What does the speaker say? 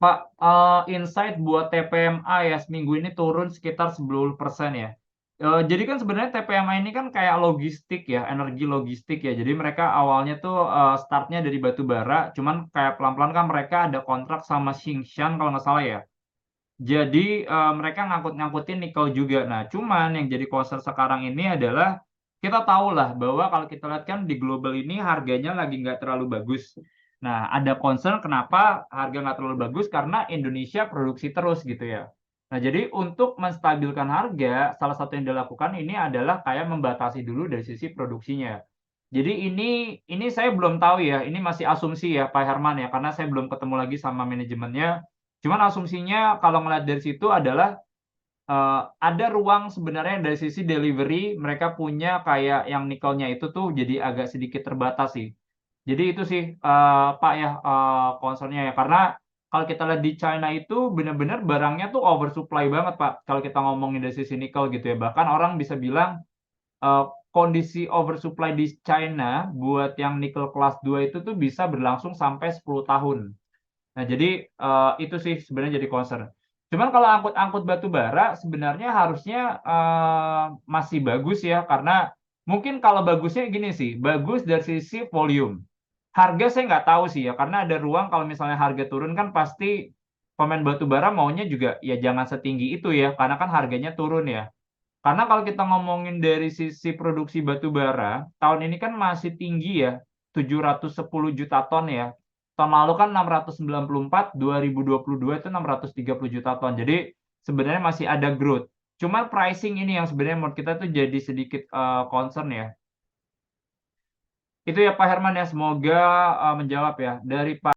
Pak, insight buat TPMA ya seminggu ini turun sekitar 10% ya. Jadi kan sebenarnya TPMA ini kan kayak logistik ya, energi logistik ya. Jadi mereka awalnya tuh, start-nya dari batu bara, cuman kayak pelan-pelan kan mereka ada kontrak sama Tsingshan kalau nggak salah ya. Jadi, mereka ngangkut-ngangkutin nikel juga. Nah, cuman yang jadi concern sekarang ini adalah, kita tahulah bahwa kalau kita lihat kan di global ini harganya lagi nggak terlalu bagus. Nah, ada concern kenapa harga nggak terlalu bagus, karena Indonesia produksi terus gitu ya. Nah, jadi untuk menstabilkan harga, salah satu yang dilakukan ini adalah kayak membatasi dulu dari sisi produksinya. Jadi ini saya belum tahu ya, ini masih asumsi ya Pak Herman ya, karena saya belum ketemu lagi sama manajemennya. Cuman asumsinya kalau ngelihat dari situ adalah, ada ruang sebenarnya dari sisi delivery mereka punya kayak yang nikelnya itu tuh jadi agak sedikit terbatas sih. Jadi itu sih, Pak ya, concern-nya ya, karena kalau kita lihat di China itu bener-bener barangnya tuh oversupply banget, Pak, kalau kita ngomongin dari sisi nikel gitu ya. Bahkan orang bisa bilang, kondisi oversupply di China buat yang nikel kelas 2 itu tuh bisa berlangsung sampai 10 tahun. Nah, jadi, itu sih sebenarnya jadi concern. Cuman kalau angkut-angkut batu bara sebenarnya harusnya, masih bagus ya, karena mungkin kalau bagusnya gini sih, bagus dari sisi volume. Harga saya nggak tahu sih ya, karena ada ruang kalau misalnya harga turun kan pasti pemain batu bara maunya juga ya jangan setinggi itu ya, karena kan harganya turun ya. Karena kalau kita ngomongin dari sisi produksi batu bara, tahun ini kan masih tinggi ya, 710 juta ton ya. Tahun lalu kan 694, 2022 itu 630 juta ton. Jadi sebenarnya masih ada growth. Cuman pricing ini yang sebenarnya menurut kita tuh jadi sedikit, concern ya. Itu ya Pak Herman ya, semoga, menjawab ya. Dari Pak